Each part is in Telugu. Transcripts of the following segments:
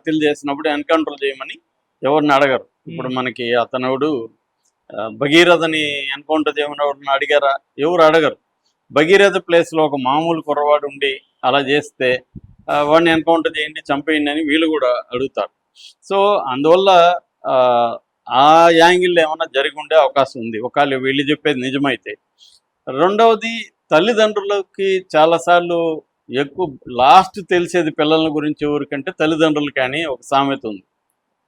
హత్యలు చేసినప్పుడు ఎన్కౌంటర్ చేయమని ఎవరిని అడగరు. ఇప్పుడు మనకి అతనుడు భగీరథని ఎన్కౌంటర్ చేయమని ఎవరిని అడిగారా? ఎవరు అడగరు. భగీరథ ప్లేస్లో ఒక మామూలు కుర్రవాడు ఉండి అలా చేస్తే వాడిని ఎన్కౌంటర్ చేయండి, చంపేయండి అని వీళ్ళు కూడా అడుగుతారు. సో అందువల్ల ఆ యాంగిల్లో ఏమైనా జరిగి ఉండే అవకాశం ఉంది ఒకవేళ వీళ్ళు చెప్పేది నిజమైతే. రెండవది, తల్లిదండ్రులకి చాలాసార్లు ఎక్కువ లాస్ట్ తెలిసేది పిల్లల గురించి ఎవరికంటే తల్లిదండ్రులు కానీ ఒక సామెత ఉంది.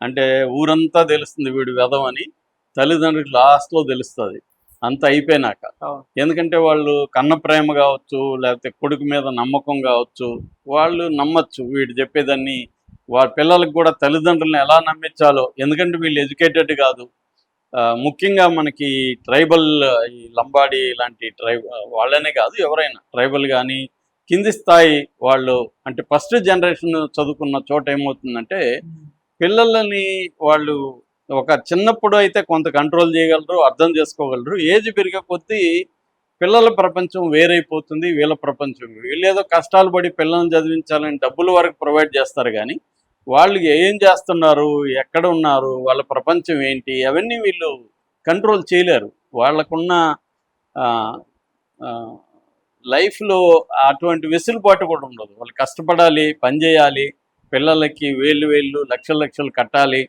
అంటే ఊరంతా తెలుస్తుంది వీడు వెధవ అని, తల్లిదండ్రులకు లాస్ట్లో తెలుస్తుంది అంత అయిపోయినాక. ఎందుకంటే వాళ్ళు కన్న ప్రేమ కావచ్చు, లేకపోతే కొడుకు మీద నమ్మకం కావచ్చు, వాళ్ళు నమ్మచ్చు వీడు చెప్పేదాన్ని. వాళ్ళ పిల్లలకు కూడా తల్లిదండ్రులను ఎలా నమ్మించాలో, ఎందుకంటే వీళ్ళు ఎడ్యుకేటెడ్ కాదు. ముఖ్యంగా మనకి ట్రైబల్, ఈ లంబాడి లాంటి వాళ్ళనే కాదు, ఎవరైనా ట్రైబల్ కానీ కింది స్థాయి వాళ్ళు, అంటే ఫస్ట్ జనరేషన్ చదువుకున్న చోట ఏమవుతుందంటే పిల్లలని వాళ్ళు ఒక చిన్నప్పుడు అయితే కొంత కంట్రోల్ చేయగలరు, అర్థం చేసుకోగలరు. ఏజ్ పెరిగే కొద్దీ పిల్లల ప్రపంచం వేరైపోతుంది, వీళ్ళ ప్రపంచం. వీళ్ళు ఏదో కష్టాలు పడి పిల్లల్ని చదివించాలని డబ్బుల వరకు ప్రొవైడ్ చేస్తారు, కానీ వాళ్ళు ఏం చేస్తున్నారు, ఎక్కడ ఉన్నారు, వాళ్ళ ప్రపంచం ఏంటి, అవన్నీ వీళ్ళు కంట్రోల్ చేయలేరు. వాళ్ళకున్న లైఫ్లో అటువంటి వెసులుబాటు కూడా ఉండదు. వాళ్ళు కష్టపడాలి, పని చేయాలి, పిల్లలకి వేళ్ళు లక్షలు కట్టాలి.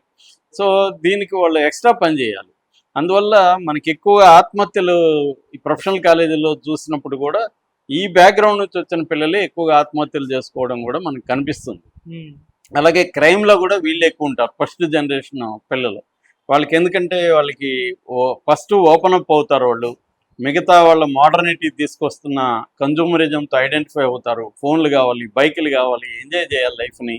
సో దీనికి వాళ్ళు ఎక్స్ట్రా పని చేయాలి. అందువల్ల మనకి ఎక్కువగా ఆత్మహత్యలు ఈ ప్రొఫెషనల్ కాలేజీలో చూసినప్పుడు కూడా ఈ బ్యాక్గ్రౌండ్ నుంచి వచ్చిన పిల్లలే ఎక్కువగా ఆత్మహత్యలు చేసుకోవడం కూడా మనకు కనిపిస్తుంది. అలాగే క్రైమ్లో కూడా వీళ్ళు ఎక్కువ ఉంటారు, ఫస్ట్ జనరేషన్ పిల్లలు. వాళ్ళకి ఎందుకంటే వాళ్ళకి ఫస్ట్ ఓపెన్ అప్ అవుతారు వాళ్ళు, మిగతా వాళ్ళ మోడర్నిటీ తీసుకొస్తున్న కన్జ్యూమరిజంతో ఐడెంటిఫై అవుతారు. ఫోన్లు కావాలి, బైకులు కావాలి, ఎంజాయ్ చేయాలి లైఫ్ని,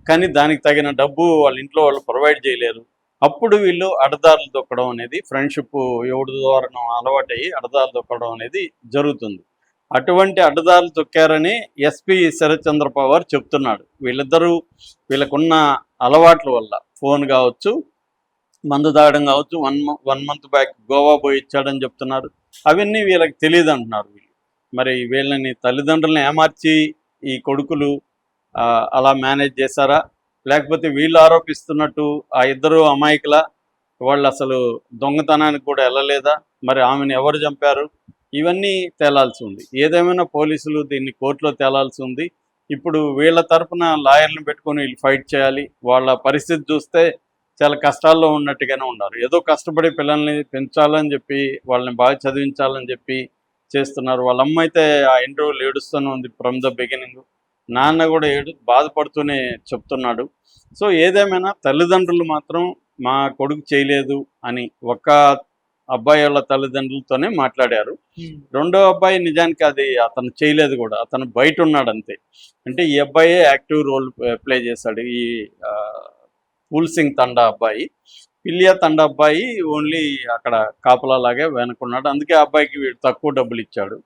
కానీ దానికి తగిన డబ్బు వాళ్ళ ఇంట్లో వాళ్ళు ప్రొవైడ్ చేయలేరు. అప్పుడు వీళ్ళు అడ్డదారులు తొక్కడం అనేది, ఫ్రెండ్షిప్ ఎవరి ద్వారా అలవాటయ్యి అడ్డదారులు తొక్కడం అనేది జరుగుతుంది. అటువంటి అడ్డదారులు తొక్కారని ఎస్పీ శరత్ చంద్ర పవార్ చెప్తున్నాడు. వీళ్ళిద్దరూ వీళ్ళకున్న అలవాట్ల వల్ల, ఫోన్ కావచ్చు, మందు తాగడం కావచ్చు, వన్ మంత్ బ్యాక్ గోవా పోయి ఇచ్చాడని చెప్తున్నారు. అవన్నీ వీళ్ళకి తెలియదు అంటున్నారు వీళ్ళు. మరి వీళ్ళని తల్లిదండ్రులను ఏమార్చి ఈ కొడుకులు అలా మేనేజ్ చేశారా, లేకపోతే వీళ్ళు ఆరోపిస్తున్నట్టు ఆ ఇద్దరు అమాయకుల, వాళ్ళు అసలు దొంగతనానికి కూడా వెళ్ళలేదా, మరి ఆమెను ఎవరు చంపారు, ఇవన్నీ తేలాల్సి ఉంది. ఏదేమైనా పోలీసులు దీన్ని కోర్టులో తేలాల్సి ఉంది. ఇప్పుడు వీళ్ళ తరఫున లాయర్లను పెట్టుకొని వీళ్ళు ఫైట్ చేయాలి. వాళ్ళ పరిస్థితి చూస్తే చాలా కష్టాల్లో ఉన్నట్టుగానే ఉన్నారు. ఏదో కష్టపడి పిల్లల్ని పెంచాలని చెప్పి, వాళ్ళని బాగా చదివించాలని చెప్పి చేస్తున్నారు. వాళ్ళ అమ్మ అయితే ఆ ఇంటర్వ్యూలు ఏడుస్తూనే ఉంది ఫ్రమ్ ద బిగినింగ్. నాన్న కూడా బాధపడుతూనే చెప్తున్నాడు. సో ఏదేమైనా తల్లిదండ్రులు మాత్రం మా కొడుకు చేయలేదు అని ఒక్క అబ్బాయి వాళ్ళ తల్లిదండ్రులతోనే మాట్లాడారు. రెండో అబ్బాయి నిజానికి అది అతను చేయలేదు కూడా, అతను బయట ఉన్నాడు అంతే. అంటే ఈ అబ్బాయే యాక్టివ్ రోల్ ప్లే చేశాడు. ఈ ఫూల్ సింగ్ తండా అబ్బాయి, పిల్లియా తండా అబ్బాయి ఓన్లీ అక్కడ కాపలాలాగే వెనుకున్నాడు. అందుకే ఆ అబ్బాయికి వీడు తక్కువ డబ్బులు ఇచ్చాడు.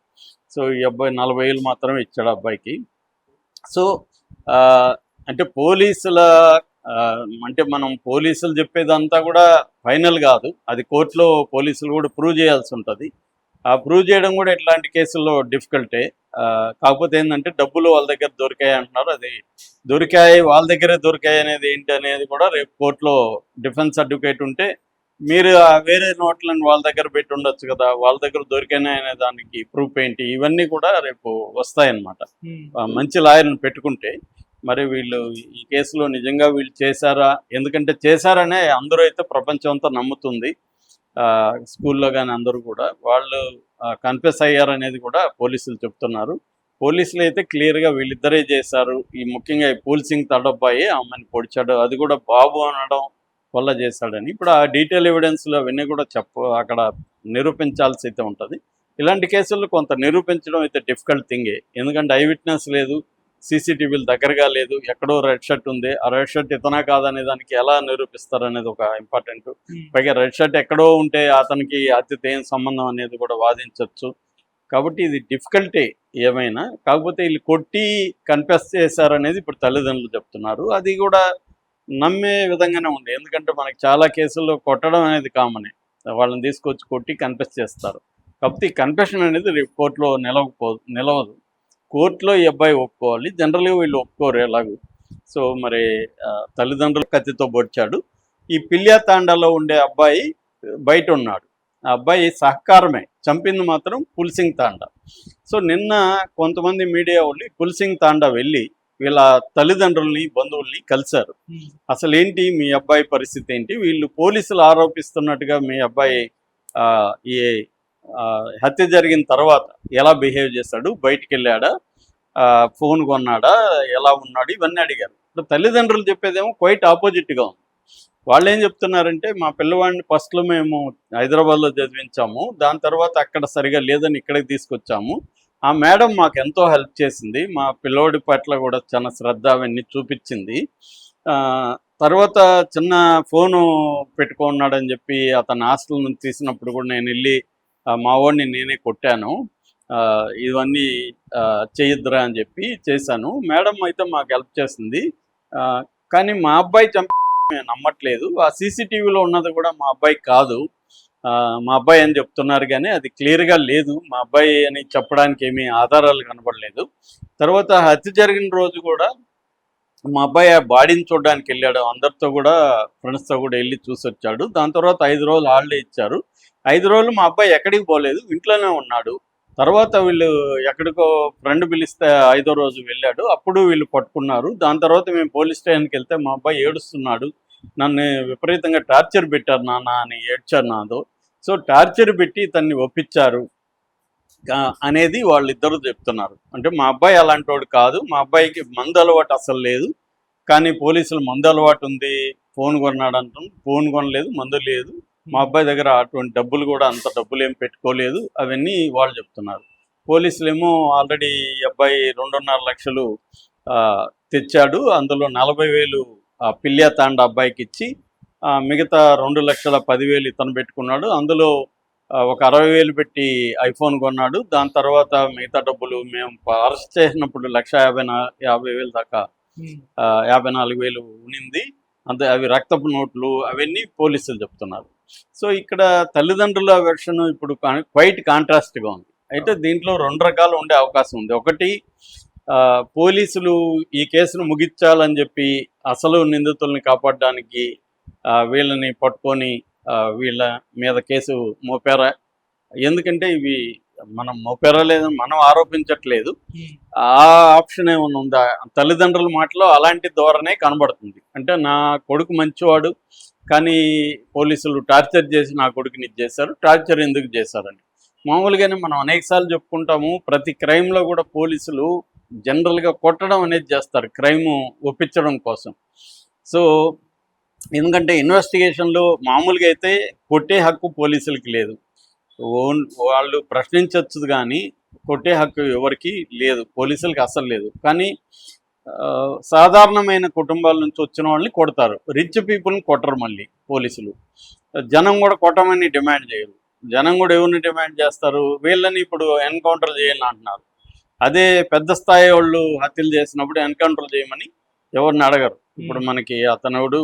సో ఈ అబ్బాయి 40,000 మాత్రమే ఇచ్చాడు అబ్బాయికి. సో అంటే పోలీసుల అంటే మనం పోలీసులు చెప్పేదంతా కూడా ఫైనల్ కాదు, అది కోర్టులో పోలీసులు కూడా ప్రూవ్ చేయాల్సి ఉంటుంది. ఆ ప్రూవ్ చేయడం కూడా ఇట్లాంటి కేసుల్లో డిఫికల్టే. కాకపోతే ఏంటంటే డబ్బులు వాళ్ళ దగ్గర దొరికాయి అంటున్నారు. అది దొరికాయి, వాళ్ళ దగ్గరే దొరికాయి అనేది ఏంటి అనేది కూడా రేపు కోర్టులో డిఫెన్స్ అడ్వకేట్ ఉంటే, మీరు వేరే నోట్లను వాళ్ళ దగ్గర పెట్టి ఉండొచ్చు కదా, వాళ్ళ దగ్గర దొరికాయి అనే దానికి ప్రూఫ్ ఏంటి, ఇవన్నీ కూడా రేపు వస్తాయన్నమాట మంచి లాయర్ని పెట్టుకుంటే. మరి వీళ్ళు ఈ కేసులో నిజంగా వీళ్ళు చేశారా, ఎందుకంటే చేశారనే అందరూ అయితే ప్రపంచం అంతా నమ్ముతుంది. స్కూల్లో కానీ అందరూ కూడా వాళ్ళు కన్ఫెస్ అయ్యారనేది కూడా పోలీసులు చెప్తున్నారు. పోలీసులు అయితే క్లియర్గా వీళ్ళిద్దరే చేశారు. ఈ ముఖ్యంగా ఈ ఫూల్ సింగ్ తడబ్బాయి ఆమెను పొడిచాడు, అది కూడా బాబు అనడం వల్ల చేశాడని. ఇప్పుడు ఆ డీటెయిల్ ఎవిడెన్స్లు అవన్నీ కూడా అక్కడ నిరూపించాల్సి అయితే ఉంటుంది. ఇలాంటి కేసుల్లో కొంత నిరూపించడం అయితే డిఫికల్ట్ థింగే, ఎందుకంటే ఐ విట్నెస్ లేదు, సీసీటీవీలు దగ్గరగా లేదు, ఎక్కడో రెడ్ షర్ట్ ఉంది, ఆ రెడ్ షర్ట్ ఇతనా కాదనే దానికి ఎలా నిరూపిస్తారు అనేది ఒక ఇంపార్టెంట్. పైగా రెడ్ షర్ట్ ఎక్కడో ఉంటే అతనికి హత్యతో ఏం సంబంధం అనేది కూడా వాదించవచ్చు. కాబట్టి ఇది డిఫికల్టే ఏమైనా. కాకపోతే వీళ్ళు కొట్టి కన్ఫెస్ చేశారనేది ఇప్పుడు తల్లిదండ్రులు చెప్తున్నారు. అది కూడా నమ్మే విధంగానే ఉంది, ఎందుకంటే మనకి చాలా కేసుల్లో కొట్టడం అనేది కామనే, వాళ్ళని తీసుకొచ్చి కొట్టి కన్ఫెస్ చేస్తారు. కాకపోతే ఈ కన్ఫెషన్ అనేది రేపు కోర్టులో నిలవదు. కోర్టులో ఈ అబ్బాయి ఒప్పుకోవాలి, జనరల్గా వీళ్ళు ఒప్పుకోరు ఎలాగూ. సో మరి తల్లిదండ్రులు కత్తితో పొడిచాడు. ఈ పిల్యాతాండాలో ఉండే అబ్బాయి బయట ఉన్నాడు. ఆ అబ్బాయి సహకారమే, చంపింది మాత్రం పుల్సింగ్ తాండా. సో నిన్న కొంతమంది మీడియా వాళ్ళు పుల్సింగ్ తాండా వెళ్ళి వీళ్ళ తల్లిదండ్రుల్ని బంధువుల్ని కలిశారు. అసలు ఏంటి మీ అబ్బాయి పరిస్థితి ఏంటి, వీళ్ళు పోలీసులు ఆరోపిస్తున్నట్టుగా మీ అబ్బాయి ఈ హత్య జరిగిన తర్వాత ఎలా బిహేవ్ చేశాడు, బయటికి వెళ్ళాడా, ఫోన్ కొన్నాడా, ఎలా ఉన్నాడు, ఇవన్నీ అడిగారు. ఇప్పుడు తల్లిదండ్రులు చెప్పేదేమో క్వైట్ ఆపోజిట్గా ఉంది. వాళ్ళు ఏం చెప్తున్నారంటే మా పిల్లవాడిని ఫస్ట్లో మేము హైదరాబాద్లో చదివించాము, దాని తర్వాత అక్కడ సరిగా లేదని ఇక్కడికి తీసుకొచ్చాము, ఆ మేడం మాకు ఎంతో హెల్ప్ చేసింది, మా పిల్లోడి పట్ల కూడా చాలా శ్రద్ధ అవన్నీ చూపించింది. తర్వాత చిన్న ఫోను పెట్టుకున్నాడని చెప్పి అతను హాస్టల్ నుంచి తీసినప్పుడు కూడా నేను వెళ్ళి మా వాడిని నేనే కొట్టాను, ఇవన్నీ చేయొద్దురా అని చెప్పి చేశాను. మేడం అయితే మాకు హెల్ప్ చేసింది, కానీ మా అబ్బాయి నమ్మట్లేదు, ఆ సీసీటీవీలో ఉన్నది కూడా మా అబ్బాయి కాదు, మా అబ్బాయి అని చెప్తున్నారు కానీ అది క్లియర్గా లేదు, మా అబ్బాయి అని చెప్పడానికి ఏమీ ఆధారాలు కనబడలేదు. తర్వాత హత్య జరిగిన రోజు కూడా మా అబ్బాయి ఆ బాడీని చూడడానికి వెళ్ళాడు, అందరితో కూడా ఫ్రెండ్స్తో కూడా వెళ్ళి చూసి వచ్చాడు. దాని తర్వాత 5 రోజులు హాలిడే ఇచ్చారు. 5 రోజులు మా అబ్బాయి ఎక్కడికి పోలేదు, ఇంట్లోనే ఉన్నాడు. తర్వాత వీళ్ళు ఎక్కడికో ఫ్రెండ్ పిలిస్తే 5వ రోజు వెళ్ళాడు, అప్పుడు వీళ్ళు పట్టుకున్నారు. దాని తర్వాత మేము పోలీస్ స్టేషన్కి వెళ్తే మా అబ్బాయి ఏడుస్తున్నాడు, నన్ను విపరీతంగా టార్చర్ పెట్టారు నాన్న అని ఏడ్చారు నాతో. సో టార్చర్ పెట్టి ఇతన్ని ఒప్పించారు అనేది వాళ్ళిద్దరూ చెప్తున్నారు. అంటే మా అబ్బాయి అలాంటి వాడు కాదు, మా అబ్బాయికి మందు అలవాటు అసలు లేదు, కానీ పోలీసులు మందు అలవాటు ఉంది, ఫోన్ కొన్నాడు అంటాం, ఫోన్ కొనలేదు, మందు లేదు, మా అబ్బాయి దగ్గర అటువంటి డబ్బులు కూడా అంత డబ్బులు ఏం పెట్టుకోలేదు, అవన్నీ వాళ్ళు చెప్తున్నారు. పోలీసులు ఏమో ఆల్రెడీ ఈ అబ్బాయి 2.5 లక్షలు తెచ్చాడు, అందులో 40,000 పిల్యాతాండా అబ్బాయికి ఇచ్చి మిగతా 2,10,000 ఇతను పెట్టుకున్నాడు, అందులో ఒక 60,000 పెట్టి ఐఫోన్ కొన్నాడు. దాని తర్వాత మిగతా డబ్బులు మేము అరెస్ట్ చేసినప్పుడు 1,50,000 దాకా 54,000 ఉనింది, అంతే, అవి రక్తపు నోట్లు అవన్నీ పోలీసులు చెప్తున్నారు. సో ఇక్కడ తల్లిదండ్రుల వెర్షన్ ఇప్పుడు క్వైట్ కాంట్రాస్ట్గా ఉంది. అయితే దీంట్లో 2 రకాలు ఉండే అవకాశం ఉంది. ఒకటి, పోలీసులు ఈ కేసును ముగించాలని చెప్పి అసలు నిందితుల్ని కాపాడడానికి వీళ్ళని పట్టుకొని వీళ్ళ మీద కేసు మోపారా, ఎందుకంటే ఇవి మనం మోపారా లేదని మనం ఆరోపించట్లేదు, ఆ ఆప్షన్ ఏమైనా ఉందా, తల్లిదండ్రుల మాటలో అలాంటి ధోరణే కనబడుతుంది. అంటే నా కొడుకు మంచివాడు కానీ పోలీసులు టార్చర్ చేసి నా కొడుకుని చేశారు, టార్చర్ ఎందుకు చేశారని. మామూలుగానే మనం అనేకసార్లు చెప్పుకుంటాము, ప్రతి క్రైమ్లో కూడా పోలీసులు జనరల్గా కొట్టడం అనేది చేస్తారు క్రైమ్ ఒప్పించడం కోసం. సో ఎందుకంటే ఇన్వెస్టిగేషన్లో మామూలుగా అయితే కొట్టే హక్కు పోలీసులకి లేదు, వాళ్ళు ప్రశ్నించవచ్చు కానీ కొట్టే హక్కు ఎవరికి లేదు, పోలీసులకి అస్సలు లేదు. కానీ సాధారణమైన కుటుంబాల నుంచి వచ్చిన వాళ్ళని కొడతారు, రిచ్ పీపుల్ని కొట్టరు. మళ్ళీ పోలీసులు జనం కూడా కొట్టమని డిమాండ్ చేయరు, జనం కూడా ఎవరిని డిమాండ్ చేస్తారు, వీళ్ళని ఇప్పుడు ఎన్కౌంటర్ చేయాలని అంటున్నారు. అదే పెద్ద స్థాయి వాళ్ళు హత్యలు చేసినప్పుడు ఎన్కౌంటర్ చేయమని ఎవరిని అడగరు. ఇప్పుడు మనకి అతనుడు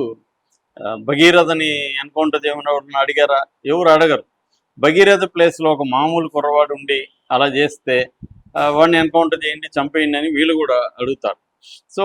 భగీరథని ఎన్కౌంటర్ చేయమని ఎవరిని అడిగారా, ఎవరు అడగరు. భగీరథ ప్లేస్లో ఒక మామూలు కుర్రవాడు ఉండి అలా చేస్తే వాడిని ఎన్కౌంటర్ చేయండి, చంపేయండి అని వీళ్ళు కూడా అడుగుతారు. సో